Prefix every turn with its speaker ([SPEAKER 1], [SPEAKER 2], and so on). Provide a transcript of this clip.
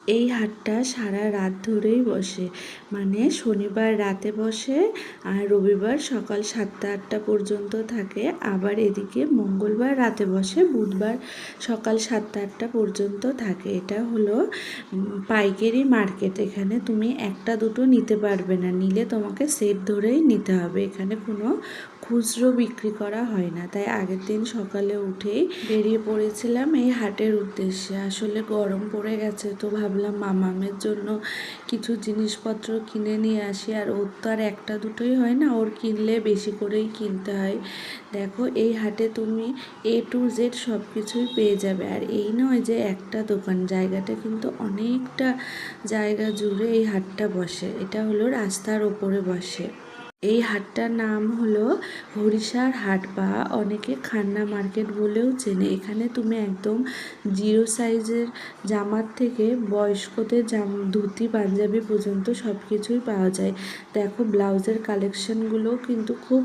[SPEAKER 1] এই হাটটা সারা রাত ধরেই বসে, মানে শনিবার রাতে বসে আর রবিবার সকাল 7টা-8টা পর্যন্ত থাকে। আবার এদিকে মঙ্গলবার রাতে বসে, বুধবার সকাল 7টা-8টা পর্যন্ত থাকে। এটা হলো পাইকারি মার্কেট। এখানে তুমি একটা দুটো নিতে পারবে না, নিলে তোমাকে সেট ধরেই নিতে হবে। এখানে কোনো খুচরো বিক্রি করা হয় না। তাই আগের দিন সকালে উঠেই বেরিয়ে পড়েছিলাম এই হাটের উদ্দেশ্যে। আসলে গরম পড়ে গেছে, তো ভাবলাম মামামের জন্য কিছু জিনিসপত্র কিনে নিয়ে আসি। আর ওর তো আর একটা দুটোই হয় না, ওর কিনলে বেশি করেই কিনতে হয়। দেখো, এই হাটে তুমি A to Z সব কিছুই পেয়ে যাবে। আর এই নয় যে একটা দোকান, জায়গাটা কিন্তু অনেকটা জায়গা জুড়ে এই হাটটা বসে। এটা হলো রাস্তার ওপরে বসে। এই হাটটার নাম হলো হরিষার হাট, বা অনেকে খান্না মার্কেট বলেও চেনে। এখানে তুমি একদম 0 সাইজের জামার থেকে বয়স্কদের ধুতি পাঞ্জাবি পর্যন্ত সব কিছুই পাওয়া যায়। দেখো, ব্লাউজের কালেকশনগুলোও কিন্তু খুব